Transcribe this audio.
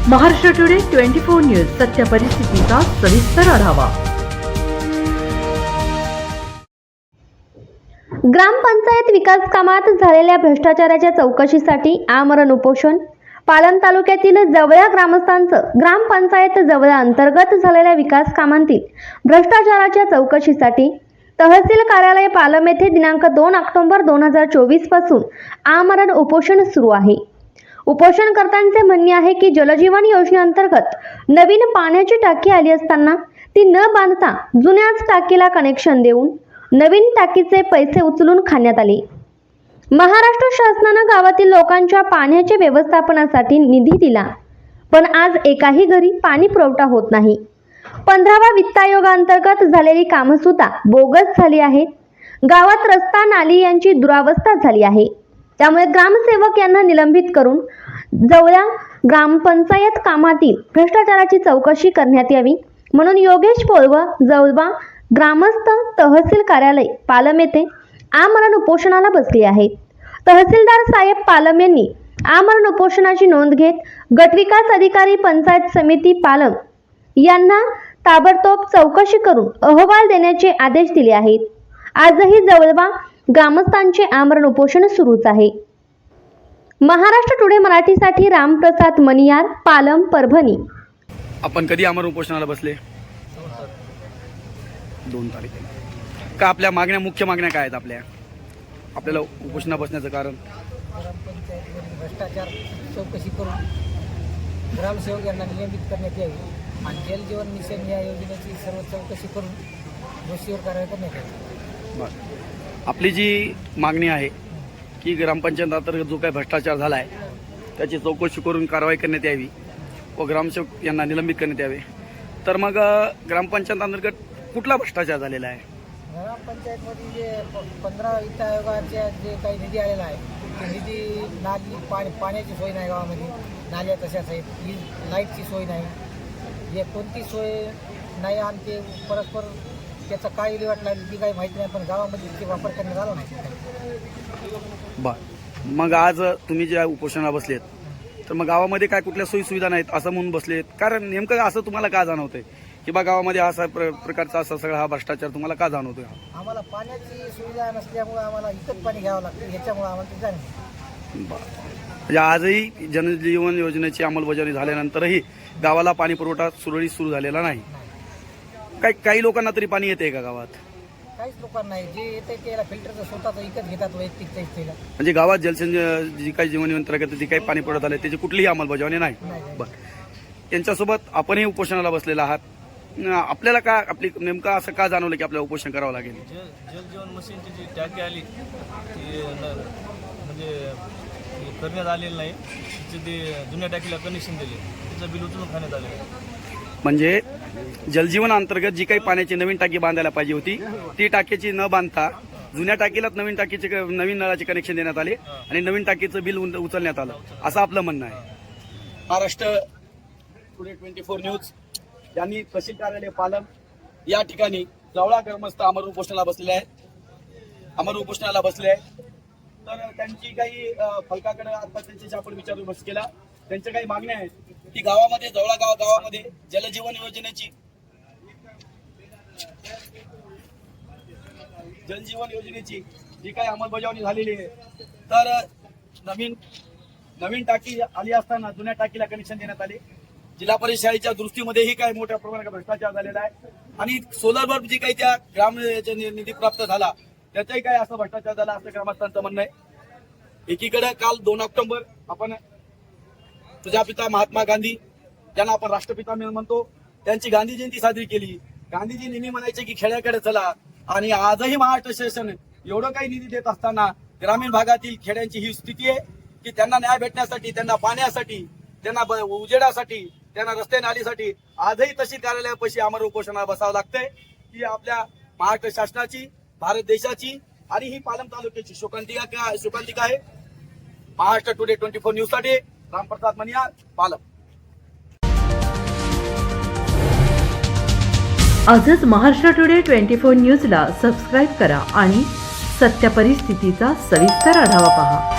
Maharashtra today 24 news सत्य परिस्थितीचा सविस्तर आढावा। ग्रामपंचायत विकास कामात झालेल्या भ्रष्टाचाराच्या चौकशीसाठी आमरण उपोषण। पालम तालुक्यातील जवळा ग्रामस्थांचं ग्रामपंचायत जवळा अंतर्गत झालेल्या विकास कामांतील भ्रष्टाचाराच्या चौकशीसाठी तहसील कार्यालय पालम येथे दिनांक 2 ऑक्टोबर 2024 पासून आमरण उपोषण सुरू आहे। उपोषणकर्त्यांचे म्हणणे आहे की जलजीवन योजनेअंतर्गत नवीन पाण्याची टाकी आली असताना ती न बांधता जुन्याच टाकीला कनेक्शन देऊन नवीन टाकीचे पैसे उचलून खाण्यात आले। महाराष्ट्र शासनाने गावातील लोकांच्या पाण्याच्या व्यवस्थापनासाठी निधी दिला, पण आज एकाही घरी पाणी पुरवठा होत नाही। 15व्या वित्त आयोगाअंतर्गत झालेली कामे सुद्धा बोगस झाली आहेत। गावात रस्ता नाली यांची दुरावस्था झाली आहे। त्यामुळे ग्रामसेवक यांना निलंबित करून जवळा ग्रामपंचायत कामातील भ्रष्टाचाराची चौकशी करण्यात यावी म्हणून योगेश पोळव जवळा ग्रामस्थ तहसील कार्यालय पालम येथे आमरण उपोषणाला बसले आहेत। तहसीलदार साहेब पालम यांनी आमरण उपोषणाची नोंद घेत गटविकास अधिकारी पंचायत समिती पालम यांना ताबडतोब चौकशी करून अहवाल देण्याचे आदेश दिले आहेत। आजही जवळा ग्रामस्थांचे आमरण उपोषण सुरूच आहे। महाराष्ट्र टुडे मराठीसाठी रामप्रसाद मनियार, पालम, परभणी। आपण कधी आमरण उपोषणाला बसले? 2 तारखेला। का आपल्या मागण्या, मुख्य मागण्या काय आहेत आपल्याला उपोषणा बसण्याचं कारण? ग्रामपंचायतीमध्ये भ्रष्टाचार चौकशी करून ग्रामसेवक यांना निलंबित करण्यात यावी आणि जल जीवन मिशन या योजनेची सर्व चौकशी करून दोषीवर कारवाई करण्यात यावी। बरं, आपली जी मागणी आहे की ग्रामपंचायत अंतर्गत जो काही भ्रष्टाचार झाला आहे त्याची चौकशी करून कारवाई करण्यात यावी व ग्रामसेवक यांना निलंबित करण्यात यावे, तर मग ग्रामपंचायत अंतर्गत कुठला भ्रष्टाचार झालेला आहे? ग्रामपंचायतमध्ये जे 15 वित्त आयोगाच्या जे काही निधी आलेला आहे ते निधी नाली पाण्याची सोय नाही, गावामध्ये नाल्या तशाच आहेत, वीज लाईटची सोय नाही, हे कोणती सोय नाही आणि ते परस्पर त्याचा काय विल्हेवाट लागली ती काही माहिती नाही, पण गावामध्ये ते वापर करण्यात आला नाही। बरं, मग आज तुम्ही ज्या उपोषणाला बसलेत तर मग गावामध्ये काय कुठल्या सोयी सुविधा नाहीत असं म्हणून बसलेत, कारण नेमकं असं तुम्हाला का जाणवतंय की बा गावामध्ये असा प्रकारचा असा सगळा हा भ्रष्टाचार तुम्हाला का जाणवतोय? आम्हाला पाण्याची सुविधा नसल्यामुळे आम्हाला विकत पाणी घ्यावं लागतं, ह्याच्यामुळे आम्हाला ते जाणवतं। म्हणजे आजही जनजीवन योजनेची अंमलबजावणी झाल्यानंतरही गावाला पाणी पुरवठा सुरळीत सुरू झालेला नाही। काही लोकांना तरी पाणी येते का गावात? काहीच लोकांना नाही, जे येते त्याला फिल्टरचं स्वतःचं विकत घेतात वैयक्तिक त्याला। म्हणजे गावात जी काही जीवन अंतर्गत जी काही पाणी पुरवठा आले त्याची कुठलीही अंमलबजावणी नाही। बरं, त्यांच्यासोबत आपणही उपोषणाला बसलेला आहात, आपल्याला का आपली नेमकं असं का जाणवलं की आपल्याला उपोषण करावं लागेल? जल जीवन मशीनची जी टाकी आली ती म्हणजे करण्यात आलेली नाही, ते जुन्या टाकीला कनेक्शन दिले, त्याचं बिल उचलून खाण्यात आले। म्हणजे जलजीवन अंतर्गत जी काही पाण्याची नवीन टाकी बांधायला पाहिजे होती ती टाकीची न बांधता जुन्या टाकीलाच नवीन नळाचे कनेक्शन देण्यात आले आणि नवीन टाकीचं बिल उचलण्यात आलं, असं आपलं म्हणणं आहे। महाराष्ट्र टुडे 24 न्यूज यांनी तहसील कार्यालय पालम या ठिकाणी जवळा ग्रामस्थ आमरण उपोषणाला बसले आहे। तर त्यांची काही फलकाकडे आता त्यांच्याशी आपण विचारविमर्श केला। त्यांच्या काही मागण्या आहेत की गावामध्ये गावामध्ये जलजीवन योजनेची जी काही अंमलबजावणी झालेली आहे, तर नवीन टाकी आली असताना जुन्या टाकीला कनेक्शन देण्यात आले। जिल्हा परिषद शाळेच्या दृष्टीमध्येही काही मोठ्या प्रमाणात भ्रष्टाचार झालेला आहे आणि सोलर बल्ब जी काही त्या ग्राम निधी प्राप्त झाला त्याचाही काही असं भ्रष्टाचार झाला असं ग्रामस्थांचं म्हणणं आहे। एकीकडे काल 2 ऑक्टोबर आपण प्रजापिता महात्मा गांधी ज्यांना आपण राष्ट्रपिता म्हणतो त्यांची गांधी जयंती साजरी केली। गांधीजी नेहमी म्हणायचे की खेड्याकडे चला, आणि आजही महाराष्ट्र शासन एवढं काही निधी देत असताना ग्रामीण भागातील खेड्यांची ही स्थिती आहे की त्यांना न्याय भेटण्यासाठी, त्यांना पाण्यासाठी, त्यांना उजेडासाठी, त्यांना रस्ते नालीसाठी आजही तहसील कार्यालयापाशी आमरण उपोषणाला बसावं लागतंय। ही आपल्या महाराष्ट्र शासनाची, भारत देशाची आणि ही पालम तालुक्याची शोकांतिका आहे। महाराष्ट्र टुडे 24 न्यूज साठी रामप्रसाद मनियार, पालम। आजच महाराष्ट्र टुडे 24 न्यूजला सबस्क्राईब करा आणि सत्य परिस्थितीचा सविस्तर आढावा पहा।